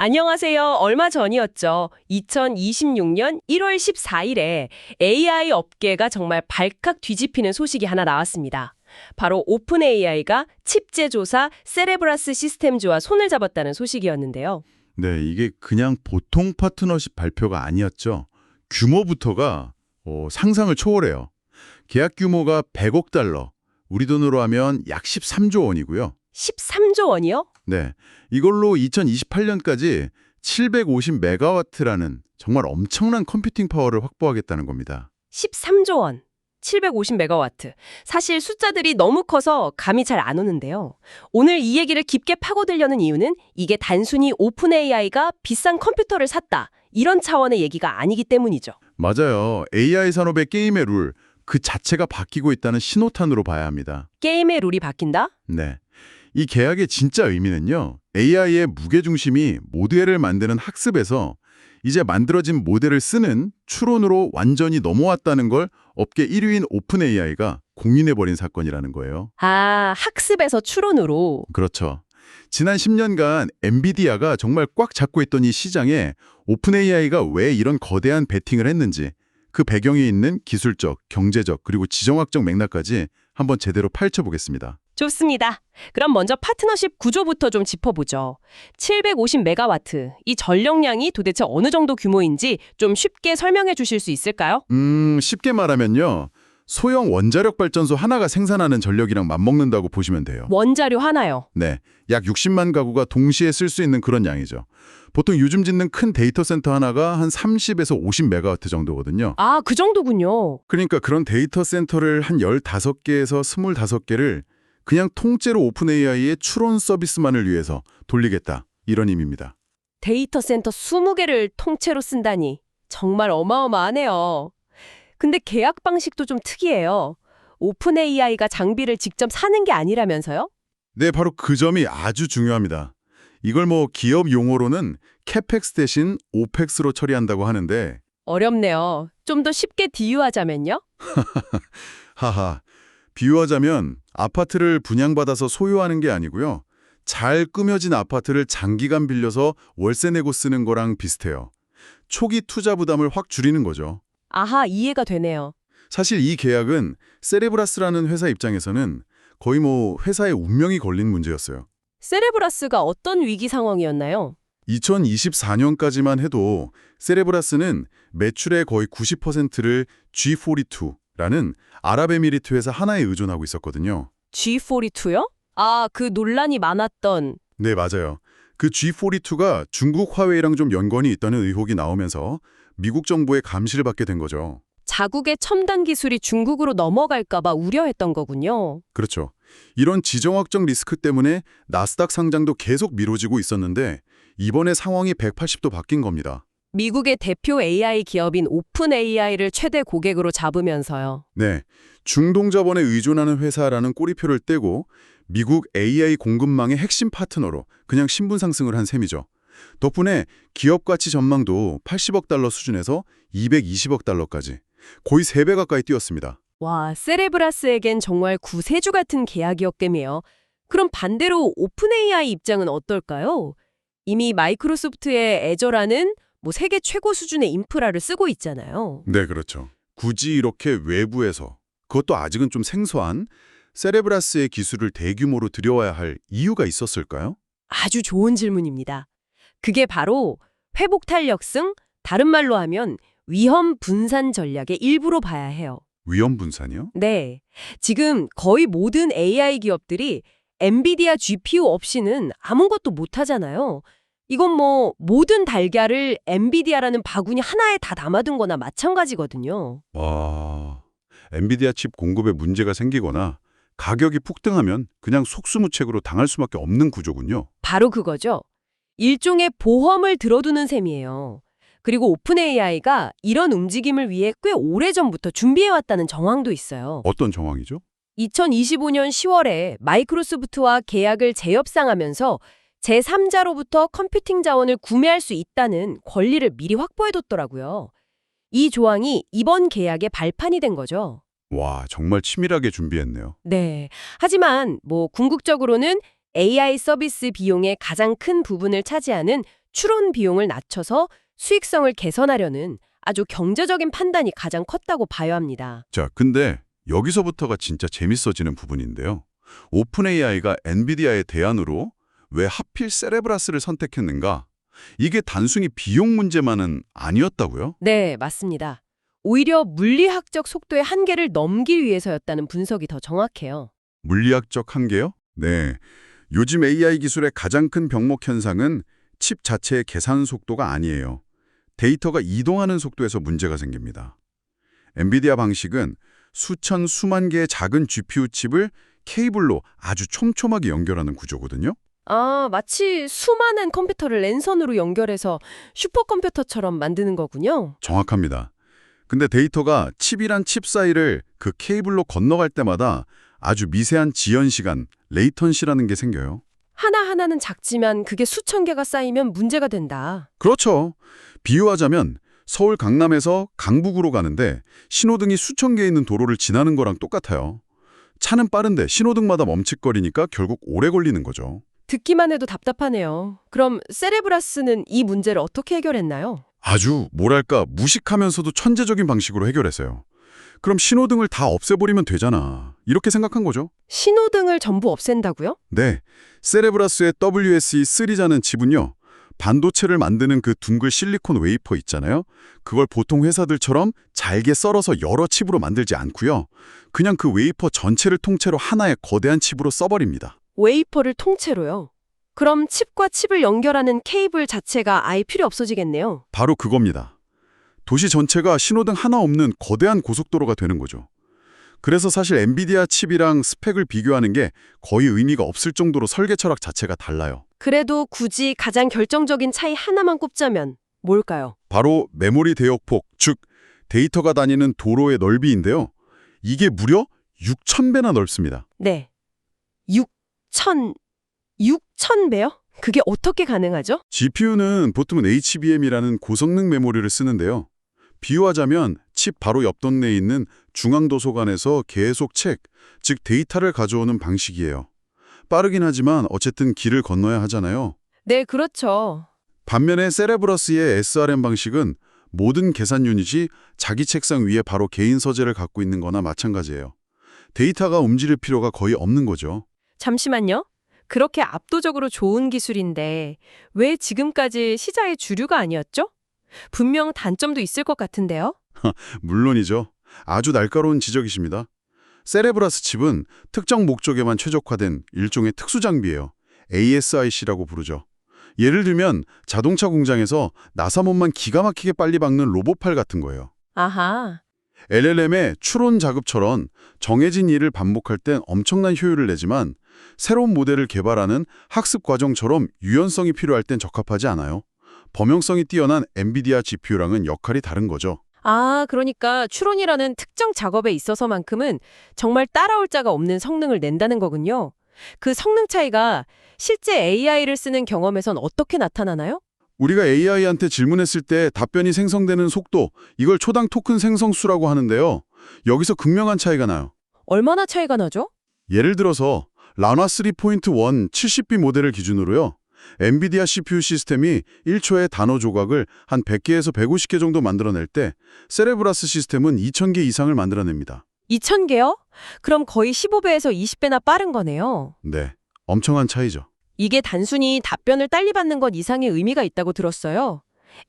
안녕하세요. 얼마 전이었죠. 2026년 1월 14일에 AI 업계가 정말 발칵 뒤집히는 소식이 하나 나왔습니다. 바로 오픈 AI가 칩 제조사 세레브라스 시스템즈와 손을 잡았다는 소식이었는데요. 네, 이게 그냥 보통 파트너십 발표가 아니었죠. 규모부터가 상상을 초월해요. 계약 규모가 100억 달러, 우리 돈으로 하면 약 13조 원이고요. 13조 원이요? 네, 이걸로 2028년까지 750메가와트라는 정말 엄청난 컴퓨팅 파워를 확보하겠다는 겁니다. 13조 원. 750메가와트. 사실 숫자들이 너무 커서 감이 잘 안 오는데요. 오늘 이 얘기를 깊게 파고들려는 이유는 이게 단순히 오픈 AI가 비싼 컴퓨터를 샀다. 이런 차원의 얘기가 아니기 때문이죠. 맞아요. AI 산업의 게임의 룰, 그 자체가 바뀌고 있다는 신호탄으로 봐야 합니다. 게임의 룰이 바뀐다? 네. 이 계약의 진짜 의미는요. AI의 무게중심이 모델을 만드는 학습에서 이제 만들어진 모델을 쓰는 추론으로 완전히 넘어왔다는 걸 업계 1위인 오픈 AI가 공인해버린 사건이라는 거예요. 아, 학습에서 추론으로. 그렇죠. 지난 10년간 엔비디아가 정말 꽉 잡고 있던 이 시장에 오픈 AI가 왜 이런 거대한 베팅을 했는지 그 배경에 있는 기술적, 경제적, 그리고 지정학적 맥락까지 한번 제대로 파헤쳐보겠습니다. 좋습니다. 그럼 먼저 파트너십 구조부터 좀 짚어보죠. 750메가와트, 이 전력량이 도대체 어느 정도 규모인지 좀 쉽게 설명해 주실 수 있을까요? 쉽게 말하면요. 소형 원자력 발전소 하나가 생산하는 전력이랑 맞먹는다고 보시면 돼요. 원자료 하나요. 네, 약 60만 가구가 동시에 쓸 수 있는 그런 양이죠. 보통 요즘 짓는 큰 데이터 센터 하나가 한 30에서 50메가와트 정도거든요. 아, 그 정도군요. 그러니까 그런 데이터 센터를 한 15개에서 25개를 그냥 통째로 오픈 AI의 추론 서비스만을 위해서 돌리겠다. 이런 의미입니다. 데이터 센터 20개를 통째로 쓴다니 정말 어마어마하네요. 근데 계약 방식도 좀 특이해요. 오픈 AI가 장비를 직접 사는 게 아니라면서요? 네, 바로 그 점이 아주 중요합니다. 이걸 기업 용어로는 캐펙스 대신 오펙스로 처리한다고 하는데 어렵네요. 좀 더 쉽게 비유하자면요? 하하, 비유하자면 아파트를 분양받아서 소유하는 게 아니고요. 잘 꾸며진 아파트를 장기간 빌려서 월세 내고 쓰는 거랑 비슷해요. 초기 투자 부담을 확 줄이는 거죠. 아하, 이해가 되네요. 사실 이 계약은 세레브라스라는 회사 입장에서는 거의 회사의 운명이 걸린 문제였어요. 세레브라스가 어떤 위기 상황이었나요? 2024년까지만 해도 세레브라스는 매출의 거의 90%를 G42라는 아랍에미리트 회사 하나에 의존하고 있었거든요. G42요? 아, 그 논란이 많았던. 네, 맞아요. 그 G42가 중국 화웨이랑 좀 연관이 있다는 의혹이 나오면서 미국 정부의 감시를 받게 된 거죠. 자국의 첨단 기술이 중국으로 넘어갈까 봐 우려했던 거군요. 그렇죠. 이런 지정학적 리스크 때문에 나스닥 상장도 계속 미뤄지고 있었는데 이번에 상황이 180도 바뀐 겁니다. 미국의 대표 AI 기업인 오픈 AI를 최대 고객으로 잡으면서요. 네, 중동자본에 의존하는 회사라는 꼬리표를 떼고 미국 AI 공급망의 핵심 파트너로 그냥 신분 상승을 한 셈이죠. 덕분에 기업 가치 전망도 80억 달러 수준에서 220억 달러까지 거의 3배 가까이 뛰었습니다. 와, 세레브라스에겐 정말 구세주 같은 계약이었겠네요. 그럼 반대로 오픈 AI 입장은 어떨까요? 이미 마이크로소프트의 애저라는 세계 최고 수준의 인프라를 쓰고 있잖아요. 네, 그렇죠. 굳이 이렇게 외부에서, 그것도 아직은 좀 생소한 세레브라스의 기술을 대규모로 들여와야 할 이유가 있었을까요? 아주 좋은 질문입니다. 그게 바로 회복 탄력성, 다른 말로 하면 위험 분산 전략의 일부로 봐야 해요. 위험 분산이요? 네. 지금 거의 모든 AI 기업들이 엔비디아 GPU 없이는 아무것도 못하잖아요. 이건 모든 달걀을 엔비디아라는 바구니 하나에 다 담아둔 거나 마찬가지거든요. 와, 엔비디아 칩 공급에 문제가 생기거나 가격이 폭등하면 그냥 속수무책으로 당할 수밖에 없는 구조군요. 바로 그거죠. 일종의 보험을 들어두는 셈이에요. 그리고 오픈 AI가 이런 움직임을 위해 꽤 오래전부터 준비해왔다는 정황도 있어요. 어떤 정황이죠? 2025년 10월에 마이크로소프트와 계약을 재협상하면서 제3자로부터 컴퓨팅 자원을 구매할 수 있다는 권리를 미리 확보해뒀더라고요. 이 조항이 이번 계약의 발판이 된 거죠. 와, 정말 치밀하게 준비했네요. 네. 하지만 궁극적으로는 AI 서비스 비용의 가장 큰 부분을 차지하는 추론 비용을 낮춰서 수익성을 개선하려는 아주 경제적인 판단이 가장 컸다고 봐야 합니다. 자, 근데 여기서부터가 진짜 재밌어지는 부분인데요. 오픈 AI가 엔비디아의 대안으로 왜 하필 세레브라스를 선택했는가? 이게 단순히 비용 문제만은 아니었다고요? 네, 맞습니다. 오히려 물리학적 속도의 한계를 넘기 위해서였다는 분석이 더 정확해요. 물리학적 한계요? 네. 요즘 AI 기술의 가장 큰 병목 현상은 칩 자체의 계산 속도가 아니에요. 데이터가 이동하는 속도에서 문제가 생깁니다. 엔비디아 방식은 수천, 수만 개의 작은 GPU 칩을 케이블로 아주 촘촘하게 연결하는 구조거든요. 아, 마치 수많은 컴퓨터를 랜선으로 연결해서 슈퍼컴퓨터처럼 만드는 거군요. 정확합니다. 근데 데이터가 칩이란 칩 사이를 그 케이블로 건너갈 때마다 아주 미세한 지연 시간, 레이턴시라는 게 생겨요. 하나하나는 작지만 그게 수천 개가 쌓이면 문제가 된다. 그렇죠. 비유하자면 서울 강남에서 강북으로 가는데 신호등이 수천 개 있는 도로를 지나는 거랑 똑같아요. 차는 빠른데 신호등마다 멈칫거리니까 결국 오래 걸리는 거죠. 듣기만 해도 답답하네요. 그럼 세레브라스는 이 문제를 어떻게 해결했나요? 아주 뭐랄까 무식하면서도 천재적인 방식으로 해결했어요. 그럼 신호등을 다 없애버리면 되잖아. 이렇게 생각한 거죠. 신호등을 전부 없앤다고요? 네, 세레브라스의 WSE3라는 칩은요. 반도체를 만드는 그 둥글 실리콘 웨이퍼 있잖아요. 그걸 보통 회사들처럼 잘게 썰어서 여러 칩으로 만들지 않고요. 그냥 그 웨이퍼 전체를 통째로 하나의 거대한 칩으로 써버립니다. 웨이퍼를 통째로요. 그럼 칩과 칩을 연결하는 케이블 자체가 아예 필요 없어지겠네요. 바로 그겁니다. 도시 전체가 신호등 하나 없는 거대한 고속도로가 되는 거죠. 그래서 사실 엔비디아 칩이랑 스펙을 비교하는 게 거의 의미가 없을 정도로 설계 철학 자체가 달라요. 그래도 굳이 가장 결정적인 차이 하나만 꼽자면 뭘까요? 바로 메모리 대역폭, 즉 데이터가 다니는 도로의 넓이인데요. 이게 무려 6,000배나 넓습니다. 네. 6,000배요? 그게 어떻게 가능하죠? GPU는 보통은 HBM이라는 고성능 메모리를 쓰는데요. 비유하자면 칩 바로 옆 동네에 있는 중앙도서관에서 계속 즉 데이터를 가져오는 방식이에요. 빠르긴 하지만 어쨌든 길을 건너야 하잖아요. 네, 그렇죠. 반면에 세레브러스의 SRM 방식은 모든 계산 유닛이 자기 책상 위에 바로 개인 서재를 갖고 있는 거나 마찬가지예요. 데이터가 움직일 필요가 거의 없는 거죠. 잠시만요. 그렇게 압도적으로 좋은 기술인데 왜 지금까지 시장의 주류가 아니었죠? 분명 단점도 있을 것 같은데요? 물론이죠. 아주 날카로운 지적이십니다. 세레브라스 칩은 특정 목적에만 최적화된 일종의 특수 장비예요. ASIC라고 부르죠. 예를 들면 자동차 공장에서 나사못만 기가 막히게 빨리 박는 로봇팔 같은 거예요. 아하. LLM의 추론 작업처럼 정해진 일을 반복할 땐 엄청난 효율을 내지만 새로운 모델을 개발하는 학습 과정처럼 유연성이 필요할 땐 적합하지 않아요. 범용성이 뛰어난 엔비디아 GPU랑은 역할이 다른 거죠. 아, 그러니까 추론이라는 특정 작업에 있어서만큼은 정말 따라올 자가 없는 성능을 낸다는 거군요. 그 성능 차이가 실제 AI를 쓰는 경험에선 어떻게 나타나나요? 우리가 AI한테 질문했을 때 답변이 생성되는 속도, 이걸 초당 토큰 생성수라고 하는데요. 여기서 극명한 차이가 나요. 얼마나 차이가 나죠? 예를 들어서 라나 3.1 70B 모델을 기준으로요. 엔비디아 CPU 시스템이 1초에 단어 조각을 한 100개에서 150개 정도 만들어낼 때 세레브라스 시스템은 2000개 이상을 만들어냅니다. 2,000개요? 그럼 거의 15배에서 20배나 빠른 거네요. 네, 엄청난 차이죠. 이게 단순히 답변을 빨리 받는 것 이상의 의미가 있다고 들었어요.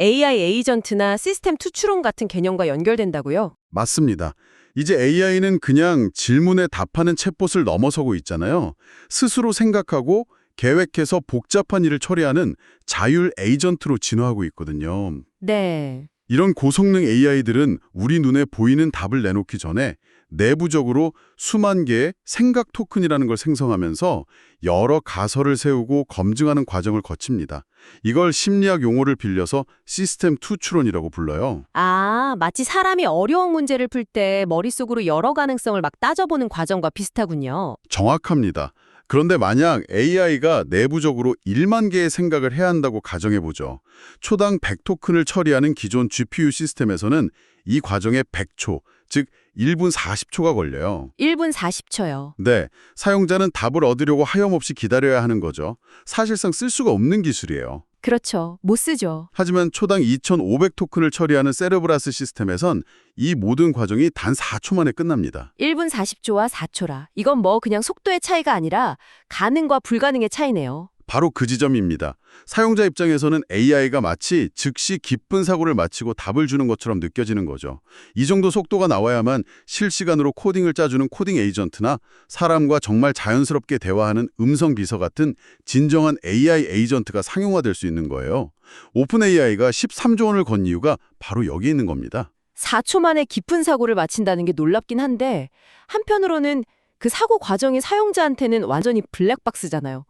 AI 에이전트나 시스템 투추론 같은 개념과 연결된다고요? 맞습니다. 이제 AI는 그냥 질문에 답하는 챗봇을 넘어서고 있잖아요. 스스로 생각하고 계획해서 복잡한 일을 처리하는 자율 에이전트로 진화하고 있거든요. 네. 이런 고성능 AI들은 우리 눈에 보이는 답을 내놓기 전에 내부적으로 수만 개의 생각 토큰이라는 걸 생성하면서 여러 가설을 세우고 검증하는 과정을 거칩니다. 이걸 심리학 용어를 빌려서 시스템 투추론이라고 불러요. 아, 마치 사람이 어려운 문제를 풀 때 머릿속으로 여러 가능성을 막 따져보는 과정과 비슷하군요. 정확합니다. 그런데 만약 AI가 내부적으로 1만 개의 생각을 해야 한다고 가정해보죠. 초당 100토큰을 처리하는 기존 GPU 시스템에서는 이 과정에 100초, 즉 1분 40초가 걸려요. 1분 40초요. 네, 사용자는 답을 얻으려고 하염없이 기다려야 하는 거죠. 사실상 쓸 수가 없는 기술이에요. 그렇죠. 못 쓰죠. 하지만 초당 2,500 토큰을 처리하는 세레브라스 시스템에선 이 모든 과정이 단 4초 만에 끝납니다. 1분 40초와 4초라. 이건 뭐 그냥 속도의 차이가 아니라 가능과 불가능의 차이네요. 바로 그 지점입니다. 사용자 입장에서는 AI가 마치 즉시 깊은 사고를 마치고 답을 주는 것처럼 느껴지는 거죠. 이 정도 속도가 나와야만 실시간으로 코딩을 짜주는 코딩 에이전트나 사람과 정말 자연스럽게 대화하는 음성 비서 같은 진정한 AI 에이전트가 상용화될 수 있는 거예요. 오픈 AI가 13조 원을 건 이유가 바로 여기 있는 겁니다. 4초 만에 깊은 사고를 마친다는 게 놀랍긴 한데 한편으로는 그 사고 과정이 사용자한테는 완전히 블랙박스잖아요.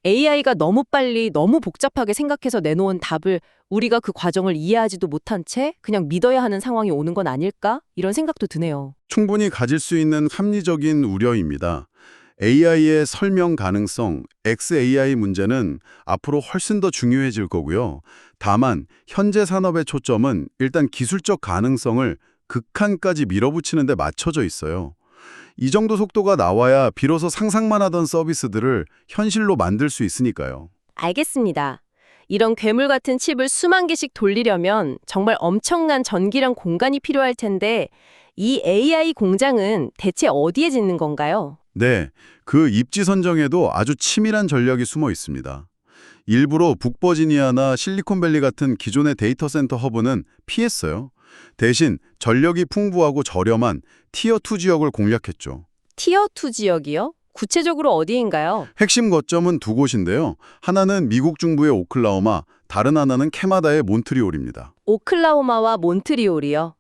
AI가 너무 빨리 너무 복잡하게 생각해서 내놓은 답을 우리가 그 과정을 이해하지도 못한 채 그냥 믿어야 하는 상황이 오는 건 아닐까? 이런 생각도 드네요. 충분히 가질 수 있는 합리적인 우려입니다. AI의 설명 가능성, XAI 문제는 앞으로 훨씬 더 중요해질 거고요. 다만 현재 산업의 초점은 일단 기술적 가능성을 극한까지 밀어붙이는 데 맞춰져 있어요. 이 정도 속도가 나와야 비로소 상상만 하던 서비스들을 현실로 만들 수 있으니까요. 알겠습니다. 이런 괴물 같은 칩을 수만 개씩 돌리려면 정말 엄청난 전기랑 공간이 필요할 텐데 이 AI 공장은 대체 어디에 짓는 건가요? 네, 그 입지 선정에도 아주 치밀한 전략이 숨어 있습니다. 일부러 북버지니아나 실리콘밸리 같은 기존의 데이터 센터 허브는 피했어요. 대신 전력이 풍부하고 저렴한 티어2 지역을 공략했죠. 티어2 지역이요? 구체적으로 어디인가요? 핵심 거점은 두 곳인데요. 하나는 미국 중부의 오클라호마, 다른 하나는 캐나다의 몬트리올입니다. 오클라호마와 몬트리올이요?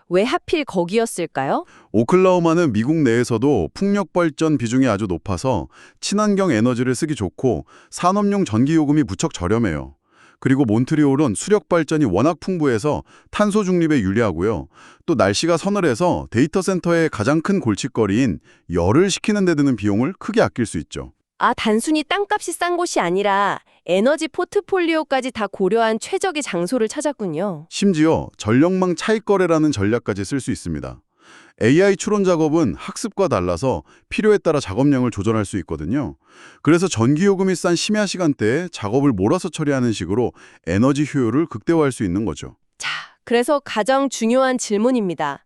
왜 하필 거기였을까요? 오클라호마는 미국 내에서도 풍력 발전 비중이 아주 높아서 친환경 에너지를 쓰기 좋고 산업용 전기 요금이 무척 저렴해요. 그리고 몬트리올은 수력 발전이 워낙 풍부해서 탄소 중립에 유리하고요. 또 날씨가 서늘해서 데이터 센터의 가장 큰 골칫거리인 열을 식히는 데 드는 비용을 크게 아낄 수 있죠. 아, 단순히 땅값이 싼 곳이 아니라 에너지 포트폴리오까지 다 고려한 최적의 장소를 찾았군요. 심지어 전력망 차익 거래라는 전략까지 쓸 수 있습니다. AI 추론 작업은 학습과 달라서 필요에 따라 작업량을 조절할 수 있거든요. 그래서 전기요금이 싼 심야 시간대에 작업을 몰아서 처리하는 식으로 에너지 효율을 극대화할 수 있는 거죠. 자, 그래서 가장 중요한 질문입니다.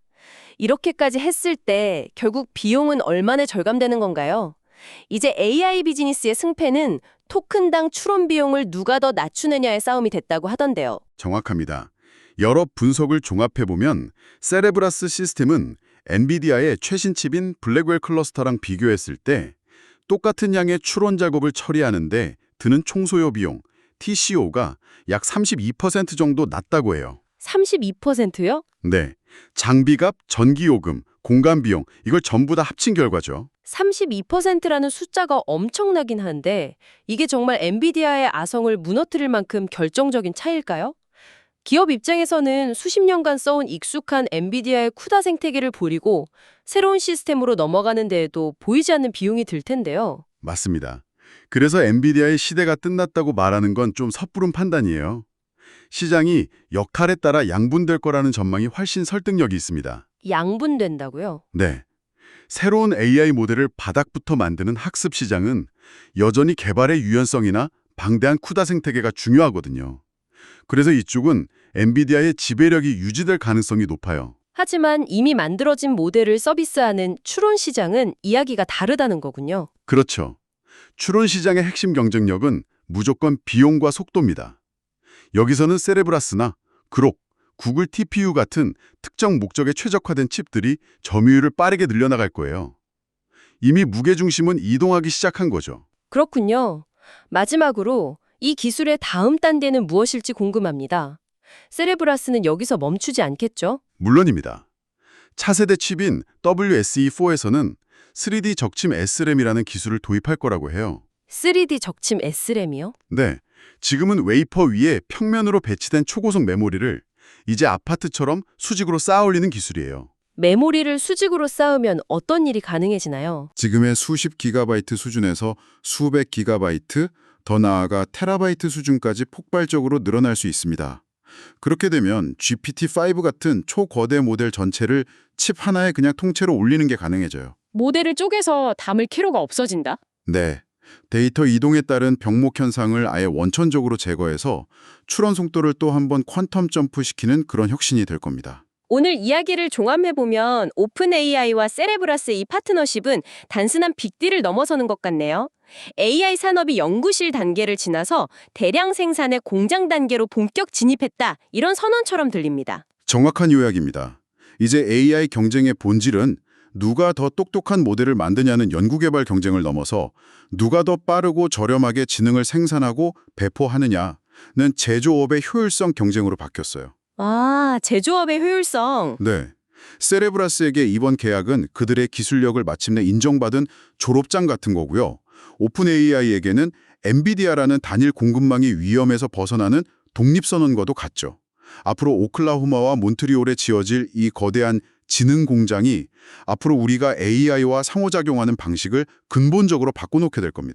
이렇게까지 했을 때 결국 비용은 얼마나 절감되는 건가요? 이제 AI 비즈니스의 승패는 토큰당 추론 비용을 누가 더 낮추느냐의 싸움이 됐다고 하던데요. 정확합니다. 여러 분석을 종합해보면 세레브라스 시스템은 엔비디아의 최신 칩인 블랙웰 클러스터랑 비교했을 때 똑같은 양의 추론 작업을 처리하는데 드는 총소요 비용, TCO가 약 32% 정도 낮다고 해요. 32%요? 네, 장비값, 전기요금, 공간 비용 이걸 전부 다 합친 결과죠. 32%라는 숫자가 엄청나긴 한데 이게 정말 엔비디아의 아성을 무너뜨릴 만큼 결정적인 차이일까요? 기업 입장에서는 수십 년간 써온 익숙한 엔비디아의 쿠다 생태계를 버리고 새로운 시스템으로 넘어가는 데에도 보이지 않는 비용이 들 텐데요. 맞습니다. 그래서 엔비디아의 시대가 끝났다고 말하는 건 좀 섣부른 판단이에요. 시장이 역할에 따라 양분될 거라는 전망이 훨씬 설득력이 있습니다. 양분된다고요? 네. 새로운 AI 모델을 바닥부터 만드는 학습 시장은 여전히 개발의 유연성이나 방대한 쿠다 생태계가 중요하거든요. 그래서 이쪽은 엔비디아의 지배력이 유지될 가능성이 높아요. 하지만 이미 만들어진 모델을 서비스하는 추론 시장은 이야기가 다르다는 거군요. 그렇죠. 추론 시장의 핵심 경쟁력은 무조건 비용과 속도입니다. 여기서는 세레브라스나 그록, 구글 TPU 같은 특정 목적에 최적화된 칩들이 점유율을 빠르게 늘려나갈 거예요. 이미 무게중심은 이동하기 시작한 거죠. 그렇군요. 마지막으로 이 기술의 다음 단계는 무엇일지 궁금합니다. 세레브라스는 여기서 멈추지 않겠죠? 물론입니다. 차세대 칩인 WSE4에서는 3D 적침 SRAM이라는 기술을 도입할 거라고 해요. 3D 적침 SRAM이요? 네, 지금은 웨이퍼 위에 평면으로 배치된 초고속 메모리를 이제 아파트처럼 수직으로 쌓아 올리는 기술이에요. 메모리를 수직으로 쌓으면 어떤 일이 가능해지나요? 지금의 수십 기가바이트 수준에서 수백 기가바이트, 더 나아가 테라바이트 수준까지 폭발적으로 늘어날 수 있습니다. 그렇게 되면 GPT-5 같은 초거대 모델 전체를 칩 하나에 그냥 통째로 올리는 게 가능해져요. 모델을 쪼개서 담을 필요가 없어진다? 네. 데이터 이동에 따른 병목 현상을 아예 원천적으로 제거해서 추론 속도를 또 한번 퀀텀 점프시키는 그런 혁신이 될 겁니다. 오늘 이야기를 종합해보면 오픈 AI와 세레브라스의 이 파트너십은 단순한 빅딜을 넘어서는 것 같네요. AI 산업이 연구실 단계를 지나서 대량 생산의 공장 단계로 본격 진입했다. 이런 선언처럼 들립니다. 정확한 요약입니다. 이제 AI 경쟁의 본질은 누가 더 똑똑한 모델을 만드냐는 연구개발 경쟁을 넘어서 누가 더 빠르고 저렴하게 지능을 생산하고 배포하느냐는 제조업의 효율성 경쟁으로 바뀌었어요. 아, 제조업의 효율성. 네. 세레브라스에게 이번 계약은 그들의 기술력을 마침내 인정받은 졸업장 같은 거고요. 오픈 AI에게는 엔비디아라는 단일 공급망의 위험에서 벗어나는 독립선언과도 같죠. 앞으로 오클라호마와 몬트리올에 지어질 이 거대한 지능 공장이 앞으로 우리가 AI와 상호작용하는 방식을 근본적으로 바꿔놓게 될 겁니다.